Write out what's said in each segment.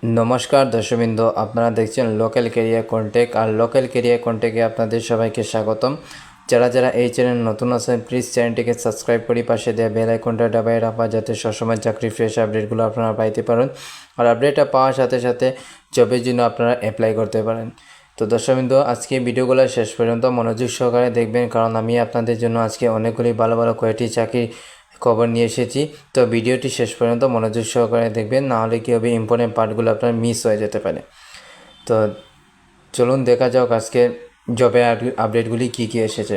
নমস্কার দর্শকবৃন্দ, আপনারা দেখছেন লোকাল ক্যারিয়ার কন্টেক্ট। আর লোকাল ক্যারিয়ার কন্টেক্টে আপনাদের সবাইকে স্বাগতম। যারা যারা এই চ্যানেল নতুন আছেন প্লিজ চ্যানেলটিকে সাবস্ক্রাইব করে পাশে দেওয়া বেল আইকনটা দাবায় রাখা, যাতে সবসময় চাকরি ফ্রেশ আপডেটগুলো আপনারা পাইতে পারেন। আর আপডেটটা পাওয়ার সাথে সাথে জবের জন্য আপনারা অ্যাপ্লাই করতে পারেন। তো দর্শকবৃন্দ, আজকে ভিডিওগুলো শেষ পর্যন্ত মনোযোগ সহকারে দেখবেন, কারণ আমি আপনাদের জন্য আজকে অনেকগুলি ভালো ভালো কয়েকটি চাকরি খবর নিয়ে এসেছি। তো ভিডিওটি শেষ পর্যন্ত মনোযোগ সহকারে দেখবেন, নাহলে কী হবে, ইম্পর্টেন্ট পার্টগুলো আপনার মিস হয়ে যেতে পারে। তো চলুন দেখা যাক আজকে জবের আপডেটগুলি কী কী এসেছে।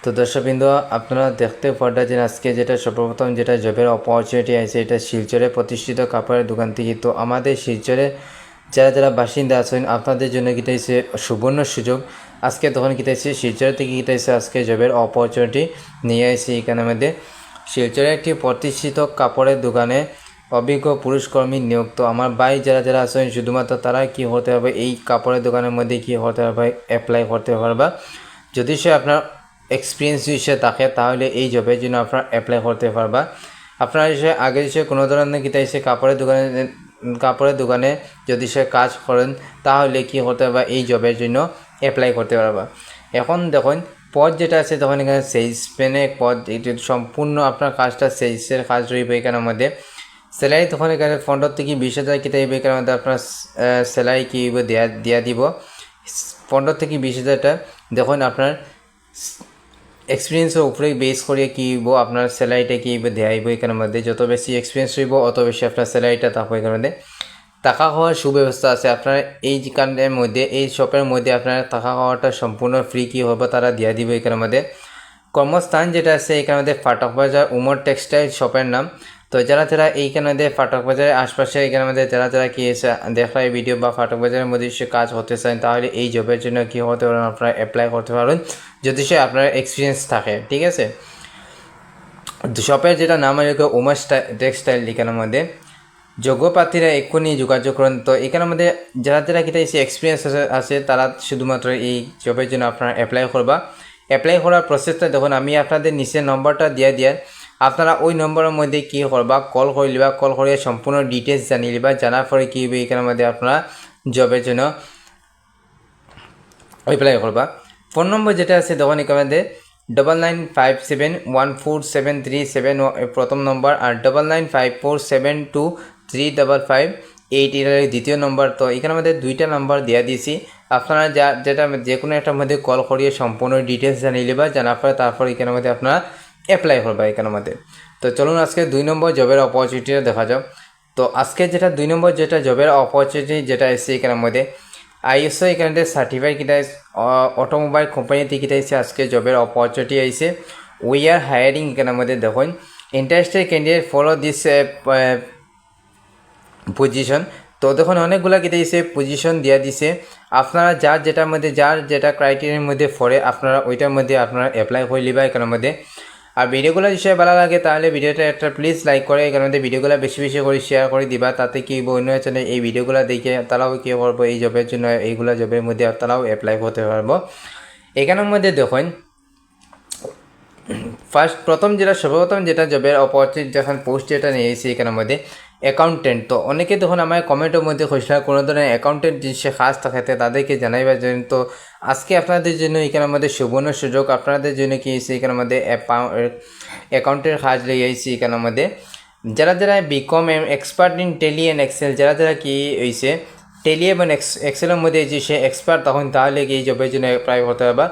তো দর্শকবৃন্দ, আপনারা দেখতে পারছেন আজকে যেটা সর্বপ্রথম যেটা জবের অপরচুনিটি আছে, এটা শিলচরে প্রতিষ্ঠিত কাপড়ের দোকান থেকে। তো আমাদের শিলচরে যারা যারা বাসিন্দা আছেন আপনাদের জন্য কিতাইছে সুবর্ণ সুযোগ। আজকে তখন কিতাইছে শিলচর থেকে কিতাইছে আজকে জবের অপরচুনিটি নিয়ে আসছে এখানে মধ্যে। শিলচরে একটি প্রতিষ্ঠিত কাপড়ের দোকানে অভিজ্ঞ পুরুষ কর্মী নিয়োগ। আমার ভাই যারা যারা আছেন শুধুমাত্র তারা কি হতে হবে, এই কাপড়ের দোকানের মধ্যে কি হতে হবে, অ্যাপ্লাই করতে পারবা। যদি সে আপনার এক্সপিরিয়েন্স হিসেবে থাকে তাহলে এই জবের জন্য আপনারা অ্যাপ্লাই করতে পারবা। আপনারা এসে আগে এসে কোনো ধরনের কিতা এসে কাপড়ের দোকানে যদি সে কাজ করেন তাহলে কি হতে হবে, এই জবের জন্য অ্যাপ্লাই করতে পারবা। এখন দেখুন পদ যেটা আছে, তখন এখানে সেলসম্যানে পদ, এটি সম্পূর্ণ আপনার কাজটা সেলসের কাজ রইবে এখানের মধ্যে। স্যালারি তখন এখানে 15 থেকে 20,000 কিতা হইবে এখানের মধ্যে। আপনার স্যালারি কী হইব দিয়া দিব 15 থেকে 20,000টা। দেখুন আপনার এক্সপিরিয়েন্সের উপরে বেস করিয়ে কী হইব, আপনার স্যালারিটা কী হইব দেওয়া হইব এখানের মধ্যে। যত বেশি এক্সপিরিয়েন্স হইব অত বেশি আপনার স্যালারিটা থাকবে এখানের মধ্যে। টাকা খাওয়ার সুব্যবস্থা আছে আপনার এই দোকানের মধ্যে, এই শপের মধ্যে আপনার টাকা খাওয়াটা সম্পূর্ণ ফ্রি কী হবে তারা দিয়ে দিবে এখানের মধ্যে। কর্মস্থান যেটা আছে এখানের মধ্যে ফাটক বাজার উমর টেক্সটাইল শপের নাম। তো যারা যারা এইখানের মধ্যে ফাটক বাজারের আশপাশে এখানের মধ্যে যারা যারা কি এসে দেখা এই ভিডিও বা ফাটক বাজারের মধ্যে সে কাজ হতে চান, তাহলে এই জবের জন্য কী হতে পারেন, আপনারা অ্যাপ্লাই করতে পারেন যদি সে আপনার এক্সপিরিয়েন্স থাকে। ঠিক আছে, শপের যেটা নাম আছে উমর টেক্সটাইল এখানের মধ্যে। যোগ্য প্রার্থীরা এক্ষুনি যোগাযোগ করেন। তো এখানের মধ্যে যারা যারা কিতা এসে এক্সপিরিয়েন্স আছে তারা শুধুমাত্র এই জবের জন্য আপনারা অ্যাপ্লাই করবা। অ্যাপ্লাই করার প্রসেসটা দেখুন, আমি আপনাদের নিচে নম্বরটা দিয়ে আপনারা ওই নম্বরের মধ্যে কী করবা, কল করে লিবা। কল করে সম্পূর্ণ ডিটেলস জানিয়ে লিবা। জানার পরে কী হবে, এখানের মধ্যে আপনারা জবের জন্য অ্যাপ্লাই করবা। ফোন নম্বর যেটা আছে দেখুন এখানের মধ্যে 9957147377 প্রথম নম্বর, আর 9954723558 এর দ্বিতীয় নম্বর। তো এখানে আমাদের দুইটা নাম্বার দেওয়া দিয়েছি। আপনারা যেটা যে কোনো একটার মধ্যে কল করিয়ে সম্পূর্ণ ডিটেলস জানিয়ে নেবা। জানার পরে তারপর এখানের মধ্যে আপনারা অ্যাপ্লাই করবা এখানের মধ্যে। তো চলুন আজকে 2 নম্বর জবের অপরচুনিটিটা দেখা যাক। তো আজকে যেটা 2 নম্বর যেটা জবের অপরচুনিটি যেটা এসেছে এখানের মধ্যে, আইএসও এখানে সার্টিফাইড কিটা অটোমোবাইল কোম্পানি থেকে কিটা এসে আজকে জবের অপরচুনিটি আইসে। উই আর হায়ারিং এখানের মধ্যে দেখুন interested candidate follow this position. তো দেখুন অনেকগুলো কিটা এসে পজিশন দেওয়া দিছে। আপনারা যার যেটার মধ্যে যার যেটা ক্রাইটেরিয়ার মধ্যে পড়ে আপনারা ওইটার মধ্যে আপনারা অ্যাপ্লাই করে নিবা এখানের মধ্যে। আর ভিডিওগুলো বিষয়ে ভালো লাগে তাহলে ভিডিওটা একটা প্লিজ লাইক করে এখানের মধ্যে ভিডিওগুলো বেশি বেশি করে শেয়ার করে দিবা। তাতে কি অন্য চ্যানেল এই ভিডিওগুলো দেখে তারাও কী করবো, এই জবের জন্য এইগুলো জবের মধ্যে তারাও অ্যাপ্লাই করতে পারবো। এখানের মধ্যে দেখুন প্রথম সর্বপ্রথম যেটা জবের অপরচুনিটি যখন পোস্ট যেটা নিয়ে এসেছি এখানের মধ্যে অ্যাকাউন্টেন্ট। তো অনেকে তখন আমার কমেন্টের মধ্যে খুঁজলাম কোনো ধরনের অ্যাকাউন্টেন্ট যে কাজ থাকে তাদেরকে জানাইবার জন্য। তো আজকে আপনাদের জন্য এখানের মধ্যে সুবর্ণ সুযোগ। আপনাদের জন্য কি এসেছে এখানের মধ্যে অ্যাকাউন্টের কাজ লেগে এসেছি এখানের মধ্যে। যারা যারা become expert in Tally and Excel, যারা যারা কি হয়েছে টেলি এবং এক্সেলের মধ্যে যে সে এক্সপার্ট তখন তাহলে এই জবের জন্য অ্যাপ্লাই করতে হবে।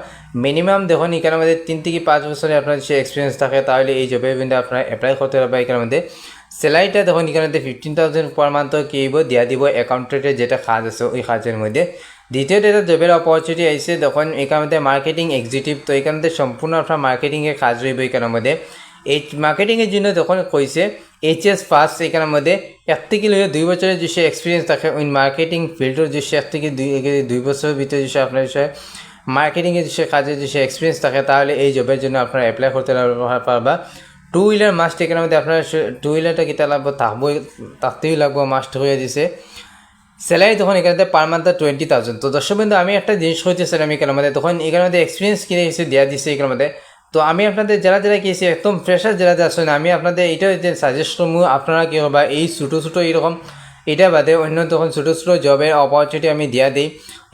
মিনিমাম দেখুন এখানের মধ্যে 3 থেকে 5 বছরের আপনার সে এক্সপিরিয়েন্স থাকে তাহলে এই জবের মধ্যে আপনারা অ্যাপ্লাই করতে হবে এখানের মধ্যে। স্যালারিটা দেখুন এখানে 15,000 পার মান্থ কী হইব দেওয়া দিব অ্যাকাউন্টেন্টের যেটা কাজ আছে ওই কাজের মধ্যে। দ্বিতীয় যেটা জবের অপরচুনিটি আইসে দেখুন এখানের মধ্যে মার্কেটিং এক্সিকিউটিভ। তো এখান থেকে সম্পূর্ণ আপনার মার্কেটিংয়ের কাজ রইব এখানের মধ্যে। এই মার্কেটিংয়ের জন্য তখন কইছে এইচএস পাস এখানের মধ্যে 1 থেকে 2 বছরের যে এক্সপিরিয়েন্স থাকে ওই মার্কেটিং ফিল্ডের যে 1 থেকে 2 বছরের ভিতরে যে আপনার মার্কেটিংয়ের যে কাজের যে এক্সপিরিয়েন্স থাকে তাহলে এই জবের জন্য আপনারা অ্যাপ্লাই করতে পারবা। 2 হুইলার মাস্ট এখানের মধ্যে আপনার 2 হুইলারটা কিতা লাগবে থাকতেই লাগবে, মাস্ট হয়ে দিছে। স্যালারি তখন এখানে পার মান্থ 20,000। তো দর্শকবৃন্দ আমি একটা জিনিস হইতেছিলাম এখানের মধ্যে, তখন এখানের মধ্যে এক্সপিরিয়েন্স কিনে এসে দেওয়া দিচ্ছে এখানের মধ্যে। তো আমি আপনাদের যারা যারা গিয়েছি একদম ফ্রেশার যারা আসেন আমি আপনাদের এইটা সাজেস্ট করবো, আপনারা কী হবে এই ছোটো ছোটো এইরকম এটা বাদে অন্য তখন ছোটো ছোটো জবের অপরচুনিটি আমি দিয়া দিই।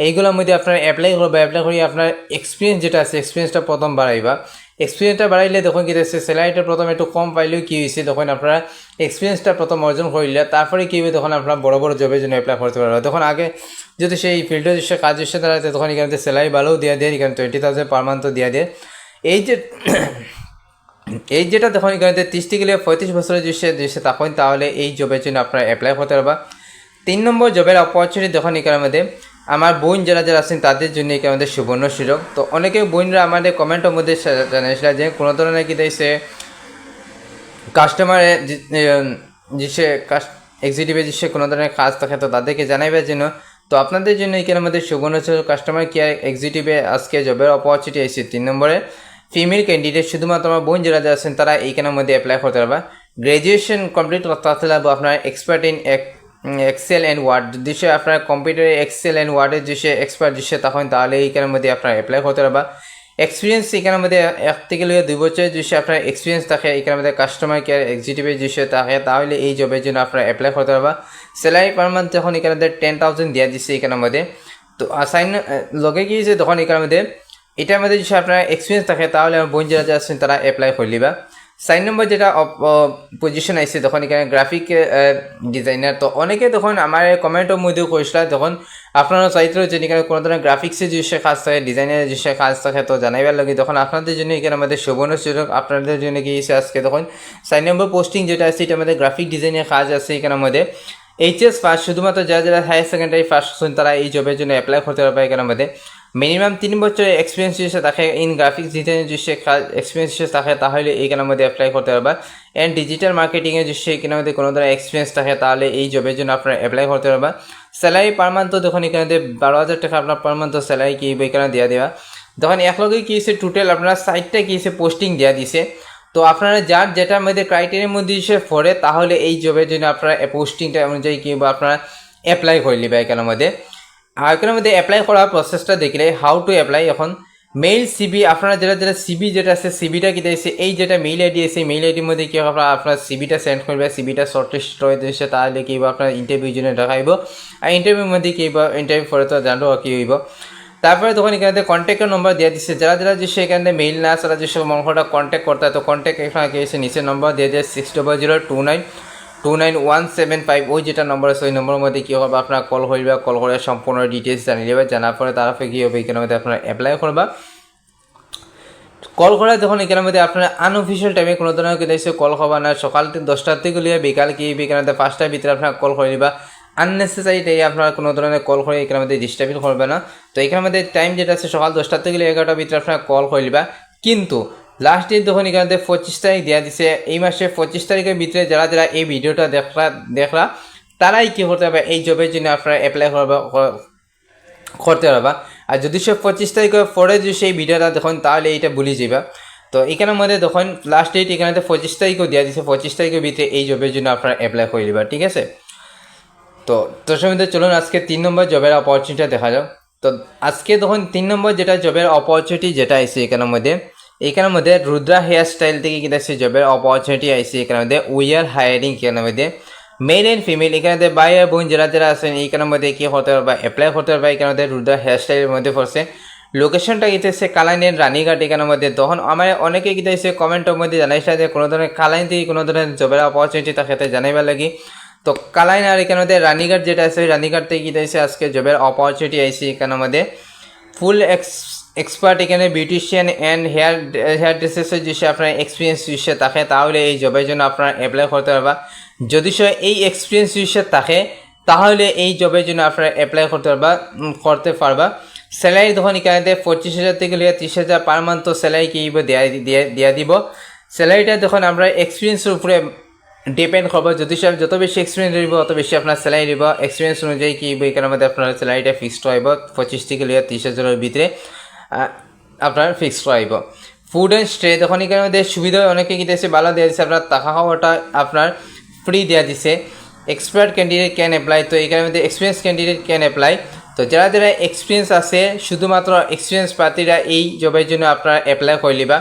এইগুলোর মধ্যে আপনারা অ্যাপ্লাই করবা, অ্যাপ্লাই করি আপনার এক্সপিরিয়েন্স যেটা আছে এক্সপিরিয়েন্সটা প্রথম বাড়াইবা। এক্সপিরিয়েন্সটা বাড়াইলে তখন কী হচ্ছে স্যালারিটা প্রথম একটু কম পাইলেও কী হয়েছে তখন আপনারা এক্সপিরিয়েন্সটা প্রথম অর্জন করিলে তারপরে কী হবে তখন আপনারা বড় বড় জবের জন্য অ্যাপ্লাই করতে পারবে। তখন আগে যদি সেই ফিল্ডের যে কাজ এসে দাঁড়াতে তখন এখানে স্যালারি ভালোও দিয়ে দেয়, এখানে 20,000 পার মান্থও দিয়ে দেয়। এই যেটা তখন এখানে 30 থেকে 35 বছরের যে তখন তাহলে এই জবের জন্য আপনারা অ্যাপ্লাই করতে পারবা। 3 নম্বর জবের অপরচুনিটি তখন এখানের মধ্যে আমার বোন যারা আছেন তাদের জন্য এখানে আমাদের সুবর্ণ সুযোগ। তো অনেকে বোনরা আমাদের কমেন্টের মধ্যে জানিয়েছিল যে কোনো ধরনের কি দিয়েছে কাস্টমারের যে এক্সিকিউটিভে যে কোনো ধরনের কাজ থাকে তো তাদেরকে জানাইবার জন্য। তো আপনাদের জন্য এখানে আমাদের সুবর্ণ সুযোগ কাস্টমার কেয়ার এক্সিকিউটিভে আজকে জবের অপরচুনিটি এসেছে 3 নম্বরে ফিমেল ক্যান্ডিডেট শুধুমাত্র আমার বোন যারা আছেন তারা এইখানের মধ্যে অ্যাপ্লাই করতে পারবা। গ্র্যাজুয়েশন কমপ্লিট করতে হবে আপনার expert in Excel and Word দিশে আপনার কম্পিউটারে এক্সেল অ্যান্ড ওয়ার্ডের দিশে এক্সপার্ট দিশে তখন তাহলে এইখানের মধ্যে আপনার অ্যাপ্লাই করতে পারবা। এক্সপিরিয়েন্স এখানের মধ্যে 1 থেকে 2 বছরের দিশে আপনার এক্সপিরিয়েন্স থাকে এখানের মধ্যে কাস্টমার কেয়ার এক্সিকিউটিভের দিশে থাকে তাহলে এই জবের জন্য আপনারা অ্যাপ্লাই করতে পারবা। স্যালারি পার মান্থ যখন এখানে 10,000 দেওয়া দিচ্ছে এখানের মধ্যে। তো আসাইন লগে গিয়েছে তখন এখানের মধ্যে এটার মধ্যে যদি আপনার এক্সপিরিয়েন্স থাকে তাহলে আমার বোন যারা আছেন তারা অ্যাপ্লাই করে নিবা। 4 নম্বর যেটা পজিশন আসছে তখন এখানে গ্রাফিক ডিজাইনার। তো অনেকে তখন আমার কমেন্টের মধ্যেও করেছিল তখন আপনারা চাইতেও যে এখানে কোনো ধরনের গ্রাফিক্সের যে কাজ থাকে ডিজাইনের যে কাজ থাকে তো জানাইবার লাগে তখন আপনাদের জন্য এখানে আমাদের সুবর্ণ সুযোগ আপনাদের জন্য গিয়েছে আজকে তখন 4 নম্বর পোস্টিং যেটা আছে এটা আমাদের গ্রাফিক ডিজাইনের কাজ আছে এখানের মধ্যে। এইচএস ফার্স্ট শুধুমাত্র যারা হায়ার সেকেন্ডারি ফার্স্ট হচ্ছেন তারা এই জবের জন্য অ্যাপ্লাই করতে পারবে এখানের মধ্যে। মিনিমাম 3 বছরের এক্সপিরিয়েন্স হিসেবে থাকে ইন গ্রাফিক্স ডিজাইনের যে এক্সপিরিয়েন্স হিসেবে থাকে তাহলে এইখানের মধ্যে অ্যাপ্লাই করতে পারবা। অ্যান্ড ডিজিটাল মার্কেটিংয়ের যে এখানের মধ্যে কোনো ধরনের এক্সপিরিয়েন্স থাকে তাহলে এই জবের জন্য আপনারা অ্যাপ্লাই করতে পারবা। স্যালারি পার মান্থ তখন এখানে 12,000 টাকা আপনার পার মান্থ স্যালারি কি এখানে দেওয়া তখন একলগে কী হচ্ছে টোটাল আপনারা 60টা কী হচ্ছে পোস্টিং দেওয়া দিছে। তো আপনারা যার যেটার মধ্যে ক্রাইটেরিয়ার মধ্যে এসে পড়ে তাহলে এই জবের জন্য আপনারা পোস্টিংটা অনুযায়ী কিংবা আপনারা অ্যাপ্লাই করে নেবে এখানের মধ্যে। আর এখানের মধ্যে অ্যাপ্লাই করার প্রসেসটা দেখলে হাউ টু অ্যাপ্লাই এখন মেইল সিবি আপনারা যারা সিবি যেটা আছে সিবিটা কী দিয়েছে এই যেটা মেইল আইডি আছে মেইল আইডির মধ্যে কি আপনার সিবিটা সেন্ড করবে সিবিটা শর্টলিস্ট হয়ে দিয়েছে তাহলে কি আপনার ইন্টারভিউ জন্য দেখাইব আর ইন্টারভিউর মধ্যে কি ইন্টারভিউ পরে তো জানবো কী হইব। তারপরে তখন এখানে কন্ট্যাক্টের নম্বর দিয়ে দিচ্ছে যারা যে সেখানে মেইল না তারা যেসব মঙ্গলটা কন্ট্যাক্ট করতে হয় তো কন্ট্যাক্ট এখানে এসে নিচে নম্বর দিয়ে দেয় 6002929175 ওই যেটা নম্বর আছে ওই নম্বরের মধ্যে কী হবে আপনার কল করবা কল করে সম্পূর্ণ ডিটেলস জানিয়ে দেবে জানার পরে তারপরে কী হবে এখানের মধ্যে আপনারা অ্যাপ্লাই করবা। কল করা যখন এখানের মধ্যে আপনারা আনঅফিসিয়াল টাইমে কোনো ধরনের কিন্তু কল করবা না সকাল 10টার থেকে বিকাল কি বিকালের 5টার ভিতরে আপনারা কল করে নিবা। আননেসেসারি টাইমে আপনারা কোনো ধরনের কল করে এখানের মধ্যে ডিস্টার্ব করবে না। তো এখানের মধ্যে টাইম যেটা আছে সকাল 10টার থেকে 11টার ভিতরে আপনারা কল করে নিবা। কিন্তু লাস্ট ডেট যখন এখানে 25 তারিখ দেওয়া দিছে এই মাসে 25 তারিখের ভিতরে যারা এই ভিডিওটা দেখলা তারাই কী করতে হবে এই জবের জন্য আপনারা অ্যাপ্লাই করতে পারবা। আর যদি সব 25 তারিখের পরে যদি সেই ভিডিওটা দেখুন তাহলে এইটা ভুলে যাবা। তো এখানের মধ্যে দেখুন লাস্ট ডেট এখানে 25 তারিখও দেওয়া দিচ্ছে 25 তারিখের ভিতরে এই জবের জন্য আপনারা অ্যাপ্লাই করে দিবা ঠিক আছে। তো দর্শকদের চলুন আজকে 3 নম্বর জবের অপরচুনিটিটা দেখা যাক। তো আজকে দেখুন 3 নম্বর যেটা জবের অপরচুনিটি যেটা আছে এখানের মধ্যে রুদ্রা হেয়ার স্টাইল থেকে কি দেখছি জবের অপরচুনিটি আছে এখানের মধ্যে উই আর হায়ারিং এখানের মধ্যে মেল অ্যান্ড ফিমেল এখানে ভাই আর বোন যারা আছেন এইখানের মধ্যে কী হতে পারবা অ্যাপ্লাই করতে পারবা। এখানের মধ্যে রুদ্রা হেয়ার স্টাইলের মধ্যে পড়ছে লোকেশনটা গিয়েছে কালাইন এন্ড রানীঘাট এখানের মধ্যে। তখন আমার অনেকে গিয়েছে কমেন্টের মধ্যে জানাইছে যে কোনো ধরনের কালাইন থেকে কোনো ধরনের জবের অপরচুনিটি থাকে জানাইবার লাগি। তো কালাইন আর এখানের মধ্যে রানীঘাট যেটা আছে রানীঘাট থেকে গিয়েছে আজকে জবের অপরচুনিটি আইসি এখানের মধ্যে ফুল এক্সপার্ট এখানে বিউটিশিয়ান অ্যান্ড হেয়ার ড্রেসেসের যে আপনার এক্সপিরিয়েন্স বিষয়ে থাকে তাহলে এই জবের জন্য আপনারা অ্যাপ্লাই করতে পারবা। যদি এই এক্সপিরিয়েন্স বিষয়ে থাকে তাহলে এই জবের জন্য আপনারা অ্যাপ্লাই করতে পারবা। স্যালারি তখন এখানে 25,000 থেকে 30,000 পার মান্থ স্যালারি কি দেওয়া দিব। স্যালারিটা যখন আমরা এক্সপিরিয়েন্সের উপরে ডিপেন্ড করবো যদি যত বেশি এক্সপিরিয়েন্স দিব তত বেশি আপনার স্যালারি দিব। এক্সপিরিয়েন্স অনুযায়ী কি এখানের মধ্যে আপনার স্যালারিটা ফিক্সড হইব 25 থেকে 30,000 ভিতরে আপনার ফিক্সড হইব। ফুড অ্যান্ড স্টে তখন এখানের মধ্যে সুবিধা অনেকে কি দিয়েছে ভালো দেওয়া দিচ্ছে আপনার টাকা খাওয়াটা আপনার ফ্রি দেওয়া দিচ্ছে। এক্সপার্ট ক্যান্ডিডেট ক্যান অ্যাপ্লাই তো এখানের মধ্যে এক্সপিরিয়েন্স ক্যান্ডিডেট ক্যান অ্যাপ্লাই। তো যারা এক্সপিরিয়েন্স আছে শুধুমাত্র এক্সপিরিয়েন্স প্রার্থীরা এই জবের জন্য আপনারা অ্যাপ্লাই করে নিবা।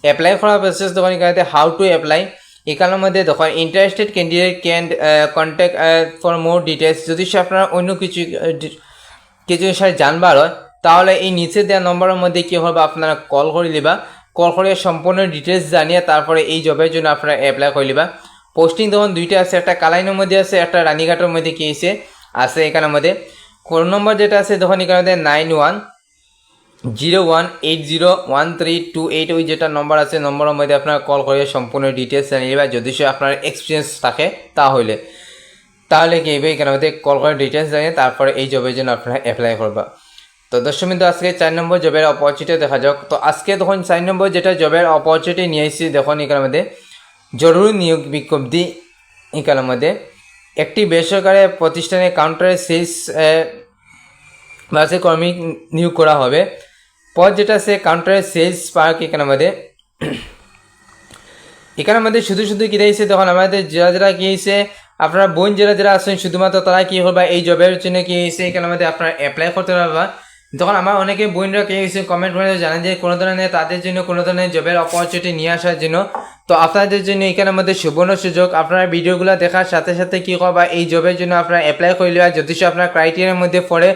অ্যাপ্লাই করার প্রসেস তখন এখানে হাউ টু অ্যাপ্লাই এখানের মধ্যে দেখুন interested candidate can contact for more details. যদি সে আপনার অন্য কিছু বিষয়ে জানবার হয় তাহলে এই নিচে দেওয়া নম্বরের মধ্যে কী হবে আপনারা কল করে দিবা। কল করে সম্পূর্ণ ডিটেলস জানিয়ে তারপরে এই জবের জন্য আপনারা অ্যাপ্লাই করে দিবা। পোস্টিং তখন দুইটা আছে, একটা কালাইনের মধ্যে আছে, একটা রানীঘাটের মধ্যে কি আছে এখানের মধ্যে। ফোন নম্বর যেটা আছে তখন এখানে মধ্যে 9101801328 ওই যেটা নম্বর আছে নম্বরের মধ্যে আপনারা কল করে সম্পূর্ণ ডিটেলস জানিয়ে দেবা। যদি সে আপনার এক্সপিরিয়েন্স থাকে তাহলে কি হবে এখানে মধ্যে কল করে ডিটেলস জানিয়ে তারপরে এই জবের জন্য আপনারা অ্যাপ্লাই করবা। তো দর্শক বিন্দু আজকে 4 নম্বর জবের অপরচুনিটি দেখা যাক। তো আজকে তখন 4 নম্বর যেটা জবের অপরচুনিটি নিয়ে এসেছি দেখুন এখানের মধ্যে জরুরি নিয়োগ বিজ্ঞপ্তি। এখানের মধ্যে একটি বেসরকারি প্রতিষ্ঠানে কাউন্টারে সেলস বাসে কর্মী নিয়োগ করা হবে। পদ যেটা আছে কাউন্টারে সেলস পার্ক। এখানের মধ্যে শুধু কী দিয়েছে তখন আমাদের যারা কী হয়েছে আপনারা বোন যারা আছেন শুধুমাত্র তারা কী করবা এই জবের জন্য কী হয়েছে এখানের মধ্যে আপনারা অ্যাপ্লাই করতে পারবা। তখন আমার অনেকে বোনরা কী হয়েছে কমেন্ট করে জানেন যে কোনো ধরনের তাদের জন্য কোনো ধরনের জবের অপরচুনিটি নিয়ে আসার জন্য। তো আপনাদের জন্য এখানের মধ্যে সুবর্ণ সুযোগ, আপনারা ভিডিওগুলো দেখার সাথে সাথে কী করবা এই জবের জন্য আপনারা অ্যাপ্লাই করে নেওয়া। যদি আপনার ক্রাইটেরিয়ার মধ্যে পড়ে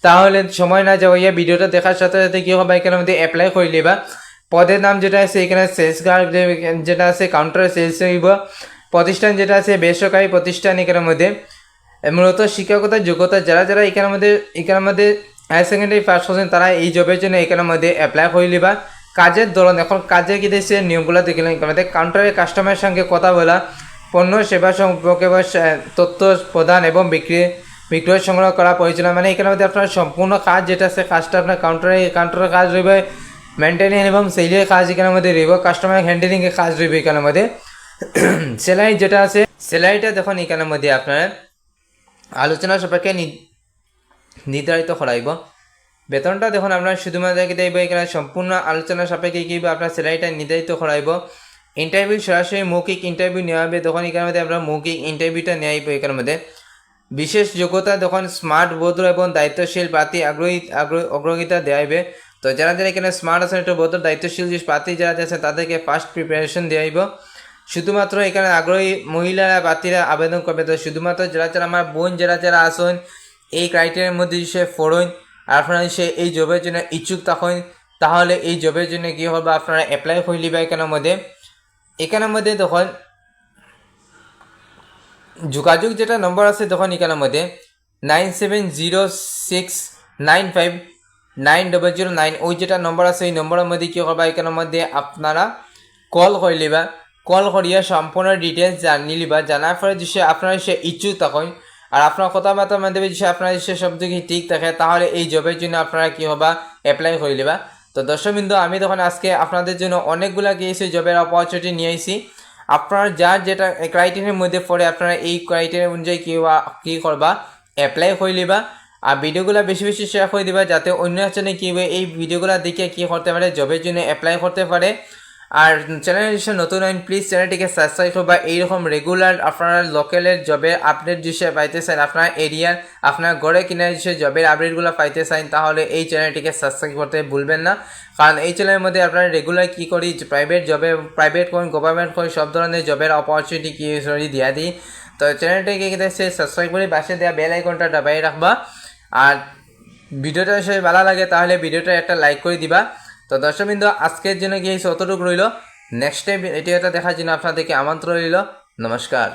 তাহলে সময় না যাওয়াইয়া ভিডিওটা দেখার সাথে সাথে কী হবে এখানের মধ্যে অ্যাপ্লাই করে নেবা। পদের নাম যেটা আছে এখানে সেলস গার্ড যেটা আছে কাউন্টারে সেলস হইব। প্রতিষ্ঠান যেটা আছে বেসরকারি প্রতিষ্ঠান। এখানের মধ্যে মূলত শিক্ষকতার যোগ্যতা যারা এখানের মধ্যে হায়ার সেকেন্ডারি পাস করছেন তারা এই জবের জন্য এখানের মধ্যে অ্যাপ্লাই করে নিবা। কাজের ধরন এখন কাজের কী দিয়েছে নিয়মগুলো দেখলেন এখানে মধ্যে কাউন্টারে কাস্টমারের সঙ্গে কথা বলা, পণ্য সেবা সম্পর্কে তথ্য প্রদান এবং বিক্রয় সংগ্রহ করা পরিচালনা। মানে এখানের মধ্যে আপনার সম্পূর্ণ কাজ যেটা আছে কাজটা আপনার কাউন্টারের কাজ রইবে, মেনটেনেন্স এবং সেলের কাজ এখানের মধ্যে রইব, কাস্টমার হ্যান্ডেলিংয়ের কাজ রইবে এখানের মধ্যে। স্যালারি যেটা আছে স্যালারিটা দেখুন এখানের মধ্যে আপনার আলোচনা সাপেক্ষে নির্ধারিত করাইব। বেতনটা দেখুন আপনার শুধুমাত্র দেব এখানে সম্পূর্ণ আলোচনা সাপেক্ষে কী আপনার স্যালারিটা নির্ধারিত করাইব। ইন্টারভিউ সরাসরি মৌখিক ইন্টারভিউ নেওয়া হবে। তখন এখানের মধ্যে আপনার মৌখিক ইন্টারভিউটা নেওয়াইব। এখানের মধ্যে বিশেষ যোগ্যতা তখন স্মার্ট ভদ্র এবং দায়িত্বশীল প্রার্থী অগ্রগিতা দেওয়া হবে। তো যারা এখানে স্মার্ট আছেন একটু ভদ্র দায়িত্বশীল যে প্রার্থী যারা আছেন তাদেরকে ফার্স্ট প্রিপারেশন দেওয়াইব। শুধুমাত্র এখানে আগ্রহী মহিলারা প্রার্থীরা আবেদন করবে। তো শুধুমাত্র যারা আমার বোন যারা আসেন এই ক্রাইটেরিয়ার মধ্যে সে ফোরইন আর আপনারা সে এই জবের জন্য ইচ্ছুক তখন তাহলে এই জবের জন্য কী হবে আপনারা অ্যাপ্লাই করে নিবা। এখানের মধ্যে তখন যোগাযোগ যেটা নম্বর আছে তখন এখানের মধ্যে 9706959009 ওই যেটা নম্বর আছে এই নম্বরের মধ্যে কী করবা এখানের মধ্যে আপনারা কল করে নিবা। কল করিয়া সম্পূর্ণ ডিটেলস জানিয়ে নিবা। জানার পরে যে আপনারা সে ইচ্ছুক তখন আর আপনার কথাবার্তার মাধ্যমে যে আপনার সে সব দিকে ঠিক থাকে তাহলে এই জবের জন্য আপনারা কী হবা অ্যাপ্লাই করে নেবা। তো দর্শকবৃন্দ আমি তখন আজকে আপনাদের জন্য অনেকগুলো গিয়েছি জবের অপরচুনিটি নিয়ে এসেছি। আপনার যেটা ক্রাইটেরিয়ার মধ্যে পড়ে আপনারা এই ক্রাইটেরিয়া অনুযায়ী কী করবা অ্যাপ্লাই করে নেবা। আর ভিডিওগুলো বেশি শেয়ার করে দিবা যাতে অন্য একজনে কী হবে এই ভিডিওগুলো দেখে কী করতে পারে জবের জন্য অ্যাপ্লাই করতে পারে। আর চ্যানেল হিসেবে নতুন আইন প্লিজ চ্যানেলটিকে সাবস্ক্রাইব করবা। এইরকম রেগুলার আপনারা লোকালের জবের আপডেট হিসেবে পাইতে চান, আপনার এরিয়ার আপনার গড়ে কিনার হিসেবে জবের আপডেটগুলো পাইতে চান তাহলে এই চ্যানেলটিকে সাবস্ক্রাইব করতে ভুলবেন না। কারণ এই চ্যানেলের মধ্যে আপনারা রেগুলার কী করি প্রাইভেট কোন গভর্নমেন্ট কোন সব ধরনের জবের অপরচুনিটি কী দিয়া দিই। তো চ্যানেলটিকে সাবস্ক্রাইব করে পাশে দেওয়া বেল আইকনটা দাবাই রাখবা। আর ভিডিওটা যদি ভালো লাগে তাহলে ভিডিওটা একটা লাইক করে দিবা। তো দর্শকবৃন্দ আজকের জন্য কি অতটুকু রইল। নেক্সট টাইম এটা দেখার জন্য আপনাদেরকে আমন্ত্রণ রইল। নমস্কার।